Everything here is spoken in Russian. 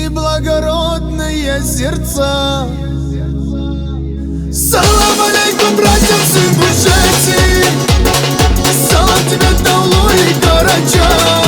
благородные сердца. Салам алейкум, братьям, сын Буджети. Салам тебе, Таулу и Карача.